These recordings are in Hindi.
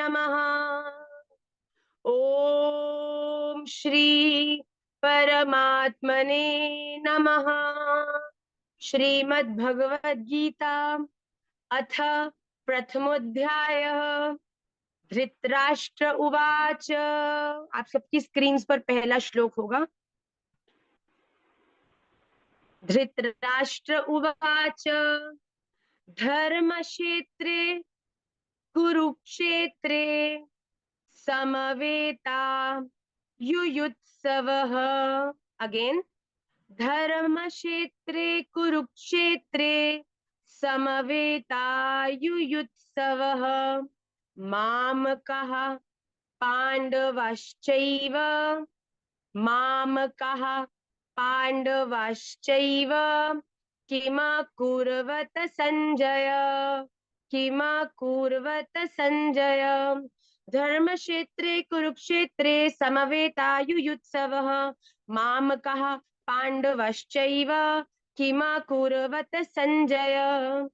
नमः। ओम श्री परमात्मने नमः। श्रीमद् भगवद गीता अथ प्रथमोऽध्यायः। धृतराष्ट्र उवाच। आप सबकी स्क्रीन्स पर पहला श्लोक होगा। धृतराष्ट्र उवाच धर्मक्षेत्रे कुरुक्षेत्रे समवेता युयुत्सवः। अगेन, धर्मक्षेत्रे कुरुक्षेत्रे समवेतायुयुत्सवः। मामकः पाण्डवाश्चैव मामकः पाण्डवाश्चैव किमकुर्वत सञ्जय किमकुर्वत सञ्जय। धर्मक्षेत्रे कुरुक्षेत्रे समवेतायुयुत्सवः। मामकः पांडवश्चैव किमकुर्वत संजय।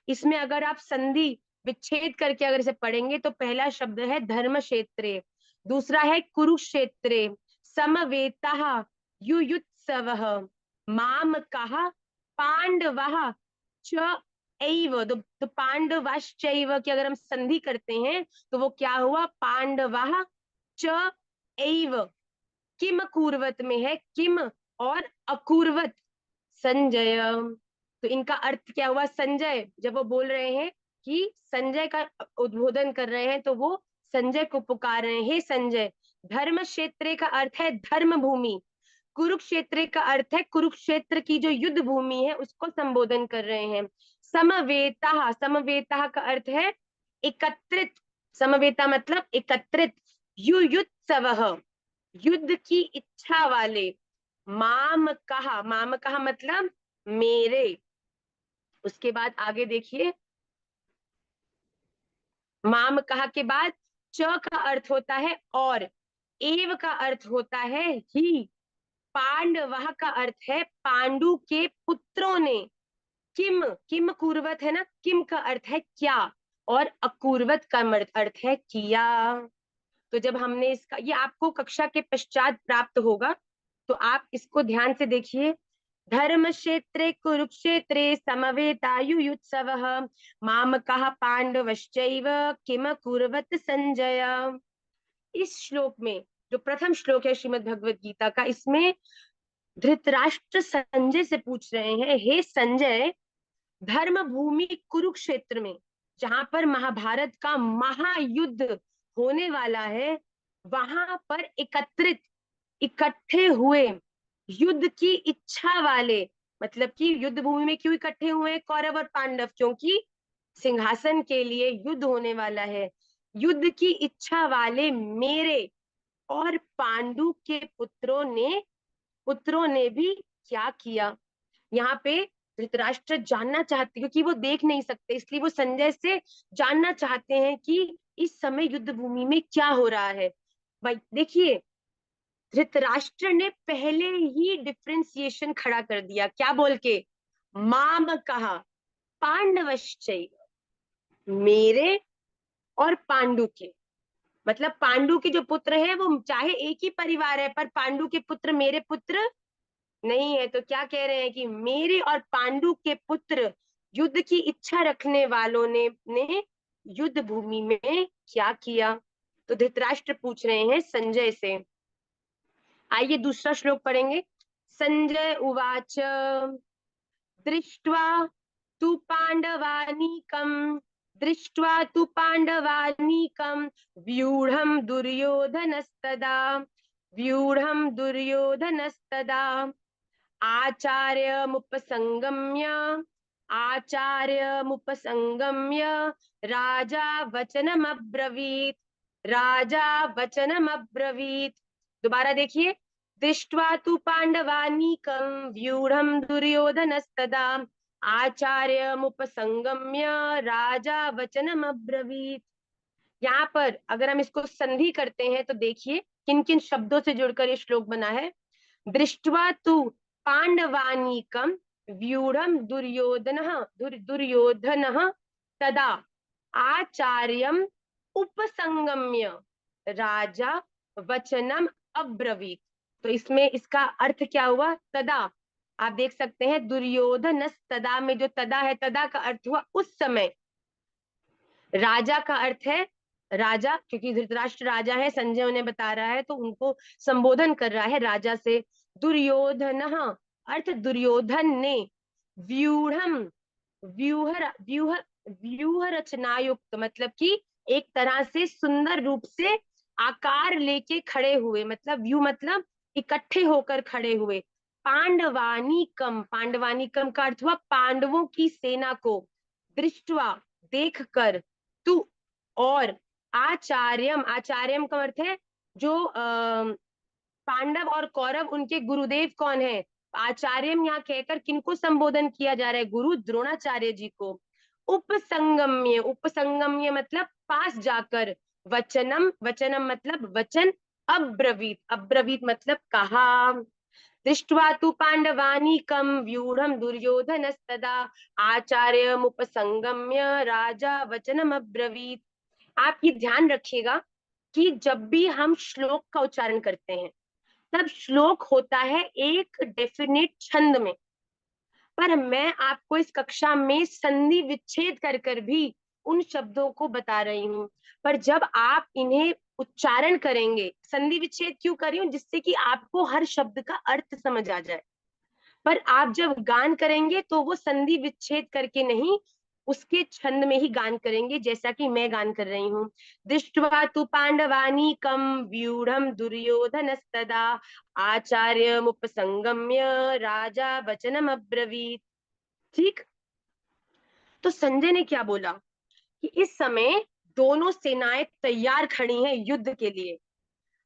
इसमें अगर आप संधि विच्छेद करके अगर इसे पढ़ेंगे तो पहला शब्द है धर्म क्षेत्रे, दूसरा है कुरुक्षेत्रे, समवेतः युयुत्सवः, मामकः पांडवः च एव। तो पांडवाश्चैव की अगर हम संधि करते हैं तो वो क्या हुआ, पांडवः च एव। किम कुर्वत में है किम और अकुर्वत संजय। तो इनका अर्थ क्या हुआ, संजय जब वो बोल रहे हैं कि संजय का उद्बोधन कर रहे हैं तो वो संजय को पुकार रहे हैं, हे संजय। धर्म क्षेत्र का अर्थ है धर्म भूमि, कुरुक्षेत्र का अर्थ है कुरुक्षेत्र की जो युद्ध भूमि है उसको संबोधन कर रहे हैं। समवेता, समवेता का अर्थ है एकत्रित, समवेता मतलब एकत्रित। युयुत्सवः, युद्ध की इच्छा वाले। माम कहा मतलब मेरे। उसके बाद आगे देखिए, माम कहा के बाद च का अर्थ होता है और, एव का अर्थ होता है ही, पांडव का अर्थ है पांडु के पुत्रों ने। किम, किम कुर्वत है ना, किम का अर्थ है क्या और अकुर्वत का अर्थ है किया। तो जब हमने इसका, ये आपको कक्षा के पश्चात प्राप्त होगा तो आप इसको ध्यान से देखिए। धर्म क्षेत्रे कुरुक्षेत्रे समवेतायुयुत्सवः मामकः पांडवश्चैव किम कुर्वत संजय। इस श्लोक में, जो प्रथम श्लोक है श्रीमद् भगवत गीता का, इसमें धृतराष्ट्र संजय से पूछ रहे हैं, हे संजय, धर्म भूमि कुरुक्षेत्र में जहां पर महाभारत का महायुद्ध होने वाला है, वहां पर एकत्रित, इकट्ठे हुए, युद्ध की इच्छा वाले, मतलब कि युद्ध भूमि में क्यों इकट्ठे हुए हैं कौरव और पांडव, क्योंकि सिंहासन के लिए युद्ध होने वाला है। युद्ध की इच्छा वाले मेरे और पांडु के पुत्रों ने भी क्या किया। यहाँ पे धृतराष्ट्र जानना चाहते, क्योंकि वो देख नहीं सकते इसलिए वो संजय से जानना चाहते हैं कि इस समय युद्ध भूमि में क्या हो रहा है। भाई देखिए, धृतराष्ट्र ने पहले ही डिफ्रेंसिएशन खड़ा कर दिया, क्या बोल के, माम कहा पांडवश्चैव, मेरे और पांडु के। मतलब पांडु के जो पुत्र है वो चाहे एक ही परिवार है पर पांडु के पुत्र मेरे पुत्र नहीं है। तो क्या कह रहे हैं कि मेरे और पांडु के पुत्र, युद्ध की इच्छा रखने वालों ने युद्ध भूमि में क्या किया। तो धृतराष्ट्र पूछ रहे हैं संजय से। आइए दूसरा श्लोक पढ़ेंगे। संजय उवाच दृष्ट्वा तु पांडवानीकम दृष्ट्वा तु पांडवानीकम व्यूढ़म दुर्योधनस्तदा व्यूढ़म दुर्योधनस्तदा आचार्यमुपसंगम्य आचार्यमुपसंगम्य राजा वचनमब्रवीत राजा वचनमब्रवीत। दोबारा देखिए। दृष्ट्वा तु पांडवानीकं व्यूढ़ं दुर्योधनस्तदा आचार्यमुपसंगम्य राजा वचनमब्रवीत। यहाँ पर अगर हम इसको संधि करते हैं तो देखिए किन किन शब्दों से जुड़कर ये श्लोक बना है। दृष्ट्वा तु पांडवानीकम व्यूढ़म दुर्योधनः तदा आचार्यम उपसंगम्य राजा वचनम अब्रवीत। तो इसमें इसका अर्थ क्या हुआ? तदा। आप देख सकते हैं दुर्योधन तदा में जो तदा है, तदा का अर्थ हुआ उस समय। राजा का अर्थ है राजा, क्योंकि धृतराष्ट्र राजा है, संजय उन्हें बता रहा है तो उनको संबोधन कर रहा है राजा से। दुर्योधन अर्थ दुर्योधन ने व्यूढ़म व्यूह व्यूह व्यूह रचनायुक्त, मतलब कि एक तरह से सुंदर रूप से आकार लेके खड़े हुए, मतलब व्यू मतलब इकट्ठे होकर खड़े हुए। पांडवानीकम, पांडवानीकम का अर्थ हुआ पांडवों की सेना को, दृष्टवा देखकर, तू और, आचार्यम, आचार्यम का अर्थ है जो पांडव और कौरव उनके गुरुदेव कौन है? आचार्यम यहाँ कहकर किनको संबोधन किया जा रहा है? गुरु द्रोणाचार्य जी को। उपसंगम्य, उपसंगम्य मतलब पास जाकर। वचनम, वचनम मतलब वचन। अब्रवीत, अब्रवीत मतलब कहा। दृष्ट्वा तु पांडवानीकं व्यूढ़ं दुर्योधनस्तदा आचार्यमुपसंगम्य राजा वचनम अब्रवीत। आप ये ध्यान रखिएगा कि जब भी हम श्लोक का उच्चारण करते हैं तब श्लोक होता है एक डेफिनेट छंद में, पर मैं आपको इस कक्षा में संधि विच्छेद कर कर भी उन शब्दों को बता रही हूँ। पर जब आप इन्हें उच्चारण करेंगे, संधि विच्छेद क्यों कर रही हूँ? जिससे कि आपको हर शब्द का अर्थ समझ आ जाए। पर आप जब गान करेंगे तो वो संधि विच्छेद करके नहीं, उसके छंद में ही गान करेंगे, जैसा कि मैं गान कर रही हूँ। दृष्ट्वा तु पांडवानीकं व्यूढ़ं दुर्योधनस्तदा आचार्यमुपसंगम्य राजा वचनम अब्रवीत। ठीक। तो संजय ने क्या बोला कि इस समय दोनों सेनाएं तैयार खड़ी हैं युद्ध के लिए।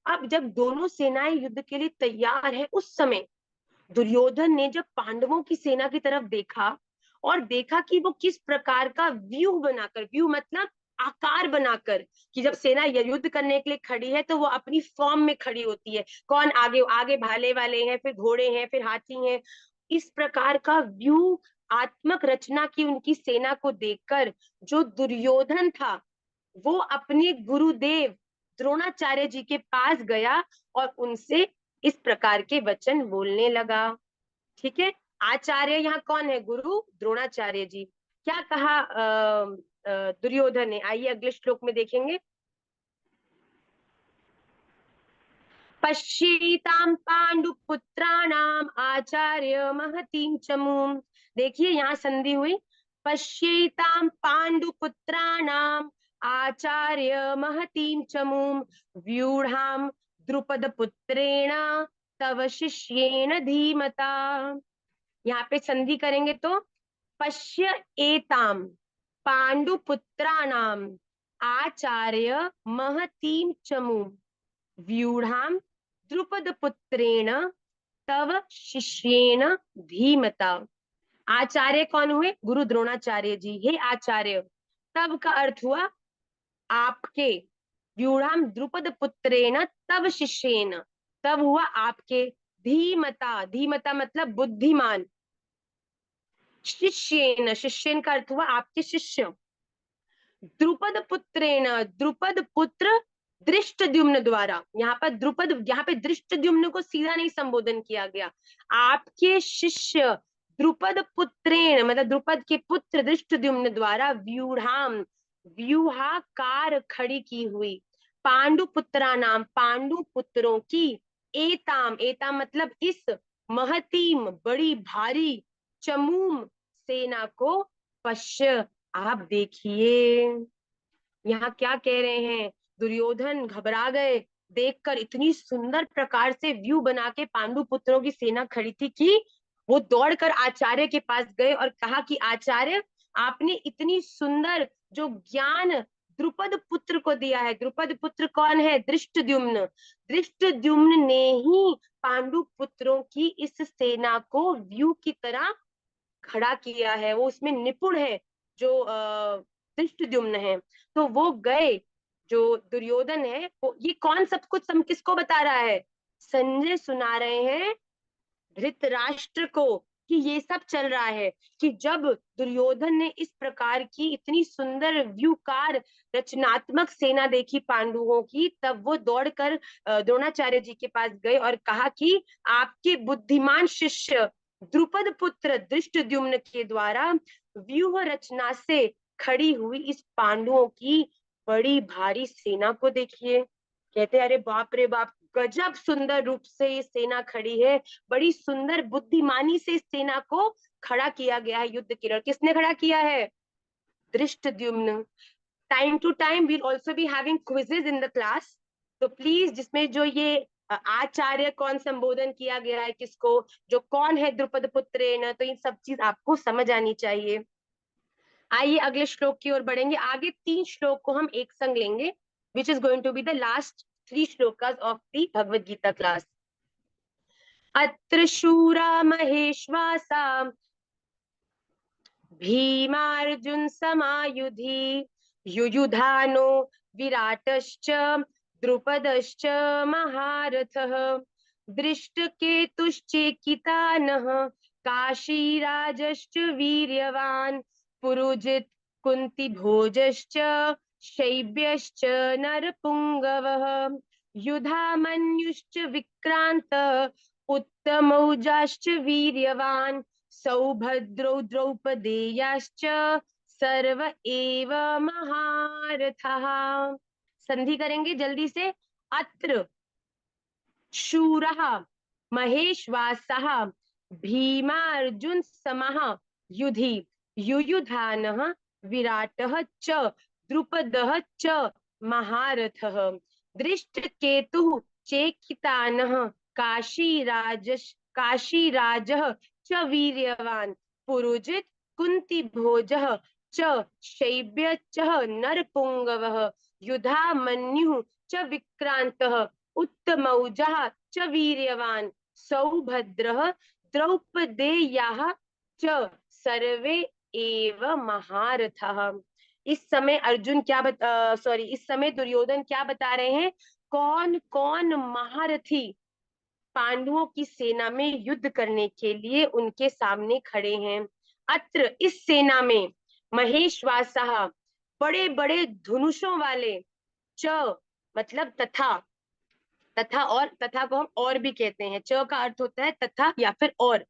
अब जब दोनों सेनाएं युद्ध के लिए तैयार है, उस समय दुर्योधन ने जब पांडवों की सेना की तरफ देखा और देखा कि वो किस प्रकार का व्यू बनाकर, व्यू मतलब आकार बनाकर, कि जब सेना युद्ध करने के लिए खड़ी है तो वो अपनी फॉर्म में खड़ी होती है। कौन आगे, आगे भाले वाले हैं, फिर घोड़े हैं, फिर हाथी हैं। इस प्रकार का व्यू आत्मक रचना की उनकी सेना को देखकर जो दुर्योधन था वो अपने गुरुदेव द्रोणाचार्य जी के पास गया और उनसे इस प्रकार के वचन बोलने लगा। ठीक है। आचार्य यहाँ कौन है? गुरु द्रोणाचार्य जी। क्या कहा दुर्योधन ने? आइए अगले श्लोक में देखेंगे। पश्येतां पांडुपुत्राणाम आचार्य महतीं चमूम। देखिए यहाँ संधि हुई। पश्येतां पांडुपुत्राणाम आचार्य महतीं चमूम व्यूढ़ाम द्रुपद पुत्रेण तव शिष्येण धीमता। यहाँ पे संधि करेंगे तो पश्य एताम पांडुपुत्राणाम आचार्य महतीं चमूम व्यूढ़ाम द्रुपद पुत्रेण तव शिष्येण धीमता। आचार्य कौन हुए? गुरु द्रोणाचार्य जी। हे आचार्य, तब का अर्थ हुआ आपके। व्यूढ़ाम द्रुपद पुत्रेण तव शिष्येण, तब हुआ आपके। धीमता, धीमता मतलब बुद्धिमान। शिष्येन, शिष्येन का अर्थ हुआ आपके शिष्य। द्रुपद पुत्रेण, द्रुपद पुत्र दृष्टद्युम्न द्वारा। यहाँ पर द्रुपद, यहाँ पे दृष्टद्युम्न को सीधा नहीं संबोधन किया गया। आपके शिष्य द्रुपद पुत्रेण मतलब द्रुपद के पुत्र दृष्टद्युम्न द्वारा व्यूढ़ाम, व्यूहाकार खड़ी की हुई, पांडु पुत्रा नाम, पांडु पुत्रों की, एताम, एताम मतलब इस, महतीम बड़ी भारी, चमूम सेना को, पश्य आप देखिए। यहाँ क्या कह रहे हैं? दुर्योधन घबरा गए देखकर, इतनी सुंदर प्रकार से व्यू बना के पांडु पुत्रों की सेना खड़ी थी कि वो दौड़कर आचार्य के पास गए और कहा कि आचार्य, आपने इतनी सुंदर जो ज्ञान द्रुपद पुत्र को दिया है। द्रुपद पुत्र कौन है? दृष्टद्युम्न। दृष्टद्युम्न ने ही पांडु पुत्रों की इस सेना को व्यू की तरह खड़ा किया है, वो उसमें निपुण है जो धृष्टद्युम्न है। तो वो गए, जो दुर्योधन है वो, ये कौन सब कुछ किसको बता रहा है? संजय सुना रहे हैं धृतराष्ट्र को कि ये सब चल रहा है, कि जब दुर्योधन ने इस प्रकार की इतनी सुंदर व्यूकार रचनात्मक सेना देखी पांडवों की, तब वो दौड़कर द्रोणाचार्य जी के पास गए और कहा कि आपके बुद्धिमान शिष्य द्रुपद पुत्र धृष्टद्युम्न के द्वारा व्यूह रचना से खड़ी हुई इस पांडवों की बड़ी भारी सेना को देखिए। कहते अरे बाप रे बाप, गजब सुंदर रूप से ये सेना खड़ी है, बड़ी सुंदर बुद्धिमानी से इस सेना को खड़ा किया गया है युद्ध के लिए। किसने खड़ा किया है? Dhrishtadyumna. Time to time will also be having quizzes in the class, तो प्लीज जिसमें जो ये आचार्य कौन संबोधन किया गया है किसको, जो कौन है द्रुपद पुत्र, तो ये सब चीज आपको समझ आनी चाहिए। आइए अगले श्लोक की ओर बढ़ेंगे। आगे 3 श्लोक को हम एक संग लेंगे, which is going to be the last 3 shlokas of the Bhagavad Gita class. अत्र शूरा महेश्वासा भीमार्जुन समायुधि युयुधानो विराटश्च द्रुपदश्च महारथः दृष्टकेतुश्चेकितानः काशीराजश्च वीर्यवान् पुरुजित् कुन्तिभोजश्च शैब्यश्च नरपुङ्गवः युधामन्युश्च विक्रान्त उत्तमौजाश्च वीर्यवान् सौभद्रौ द्रौपदेयाश्च सर्व एव महारथः। संधि करेंगे जल्दी से। अत्र शूरः महेश्वासः भीमार्जुन समः युधि युयुधानः विराटः च द्रुपदः च महारथः दृष्टकेतुः चेकितानः काशीराजः च वीर्यवान् पुरुजित् कुन्तिभोजः च शैब्यश्च नरपुङ्गवः युधामन्युः च विक्रान्तः उत्तमौजाः च वीर्यवान् सौभद्रः द्रौपदेयाः च सर्वे एव महारथः। इस समय अर्जुन क्या इस समय दुर्योधन क्या बता रहे हैं? कौन कौन महारथी पांडवों की सेना में युद्ध करने के लिए उनके सामने खड़े हैं। अत्र इस सेना में महेश्वासः बड़े बड़े धनुषों वाले, च मतलब तथा, तथा और, तथा को हम और भी कहते हैं, च का अर्थ होता है तथा या फिर और,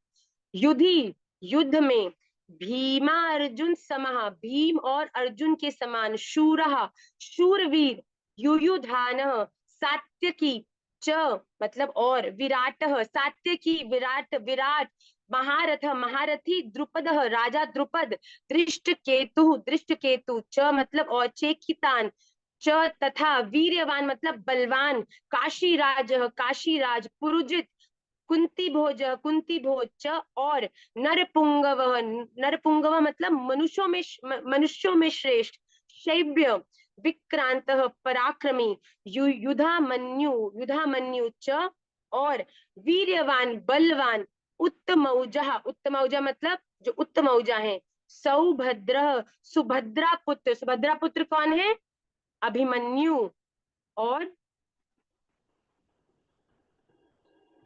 युधि युद्ध में, भीमा अर्जुन समः भीम और अर्जुन के समान, शूरः शूरवीर, युयुधानः सात्यकी, च मतलब और, विराटः सात्यकी विराट विराट, महारथ महारथी, द्रुपदः राजा द्रुपद, दृष्टकेतु दृष्टकेतु, च मतलब और, चेकितान च तथा, वीर्यवान मतलब बलवान, काशीराज काशीराज, पुरुजित कुंती भोज च और, नरपुंगव नरपुंगव मतलब मनुष्यों में श्रेष्ठ, शैब्य विक्रांत पराक्रमी, युधामन्यु च और, वीर्यवान बलवान, उत्तमौजा मतलब जो उत्तमौजा है, सौभद्र सुभद्रा पुत्र कौन है? अभिमन्यु, और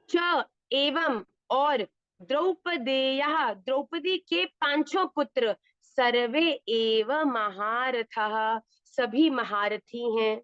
च एवं और, द्रौपदेयः द्रौपदी के 5 पुत्र, सर्वे एव महारथः सभी महारथी हैं।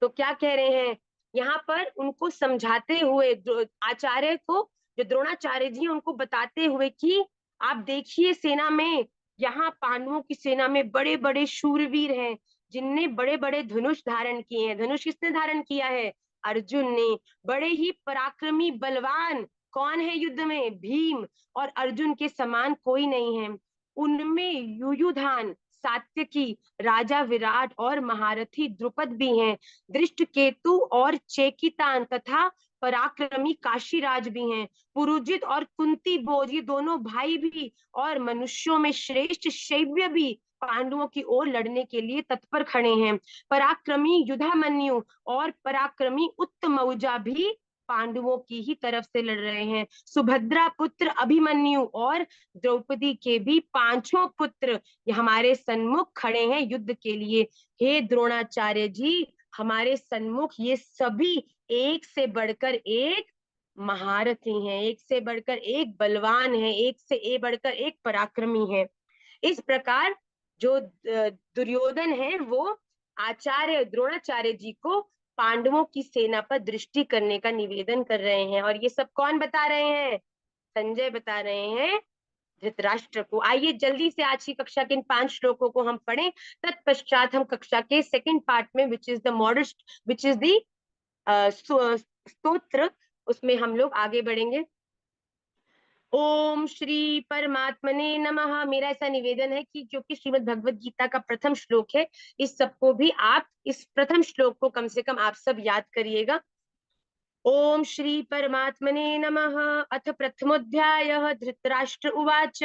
तो क्या कह रहे हैं यहाँ पर? उनको समझाते हुए आचार्य को, जो द्रोणाचार्य जी उनको बताते हुए कि आप देखिए सेना में, यहाँ पांडवों की सेना में बड़े बड़े शूरवीर हैं, जिनने बड़े बड़े धनुष धारण किए हैं। धनुष किसने धारण किया है? अर्जुन ने। बड़े ही पराक्रमी बलवान कौन है युद्ध में? भीम। और अर्जुन के समान कोई नहीं है। उनमें युयुधान, सात्यकी, राजा विराट और महारथी द्रुपद भी हैं। दृष्टकेतु और चेकितान तथा पराक्रमी काशीराज भी हैं। पुरुजित और कुंती भोज, ये दोनों भाई भी और मनुष्यों में श्रेष्ठ शैब्य भी पांडवों की ओर लड़ने के लिए तत्पर खड़े हैं। पराक्रमी युधामन्यु और पराक्रमी उत्तमौजा भी पांडवों की ही तरफ से लड़ रहे हैं। सुभद्रा पुत्र अभिमन्यु और द्रौपदी के भी 5 पुत्र हमारे सन्मुख खड़े हैं युद्ध के लिए। हे द्रोणाचार्य जी, हमारे सन्मुख ये सभी एक से बढ़कर एक महारथी हैं, एक से बढ़कर एक बलवान है, एक से बढ़कर एक पराक्रमी है। इस प्रकार जो दुर्योधन है वो आचार्य द्रोणाचार्य जी को पांडवों की सेना पर दृष्टि करने का निवेदन कर रहे हैं। और ये सब कौन बता रहे हैं? संजय बता रहे हैं धृतराष्ट्र को। आइए जल्दी से आज की कक्षा के इन 5 श्लोकों को हम पढ़ें, तत्पश्चात हम कक्षा के सेकंड पार्ट में which is the modest, which is the स्तोत्र, उसमें हम लोग आगे बढ़ेंगे। ओम श्री परमात्मने नमः। मेरा ऐसा निवेदन है कि जो कि श्रीमद् भगवत गीता का प्रथम श्लोक है, इस सबको भी आप, इस प्रथम श्लोक को कम से कम आप सब याद करिएगा। ओम श्री परमात्मने नमः। अथ प्रथमोऽध्यायः। धृतराष्ट्र उवाच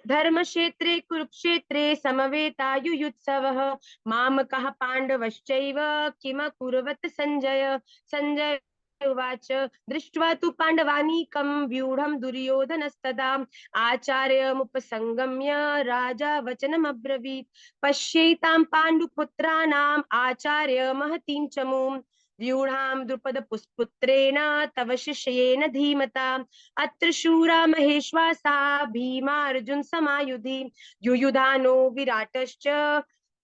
धर्मक्षेत्रे कुरुक्षेत्रे समवेतायुयुत्सवः मामकः पाण्डवश्चैव किमकुर्वत सञ्जय। संजय उवाच दृष्ट्वा तु पाण्डवानीकं व्यूढं दुर्योधनस्तदा आचार्यमुपसंगम्य राजा वचनमब्रवीत् पश्यैतां पाण्डुपुत्राणाम् आचार्य महतीं चमूं व्यूढां द्रुपदपुत्रेण तव शिष्येन धीमता अत्र शूरा महेश्वासा भीमार्जुन समायुधि युयुधानो विराटश्च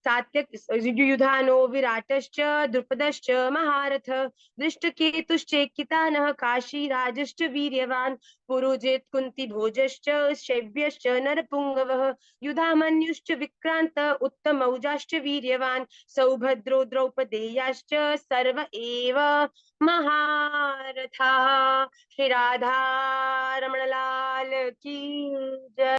युयुधानो विराटश्च द्रुपदश्च महारथ दृष्टकेतुश्चेकितानः काशीराजश्च वीर्यवान् पुरुजित् कुन्तीभोजश्च शैव्यश्च नरपुङ्गवः युधामन्युश्च विक्रान्त उत्तमौजाश्च वीर्यवान् सौभद्रो द्रौपदेयाश्च सर्व एव महारथाः। श्री राधा रमण लाल की जय।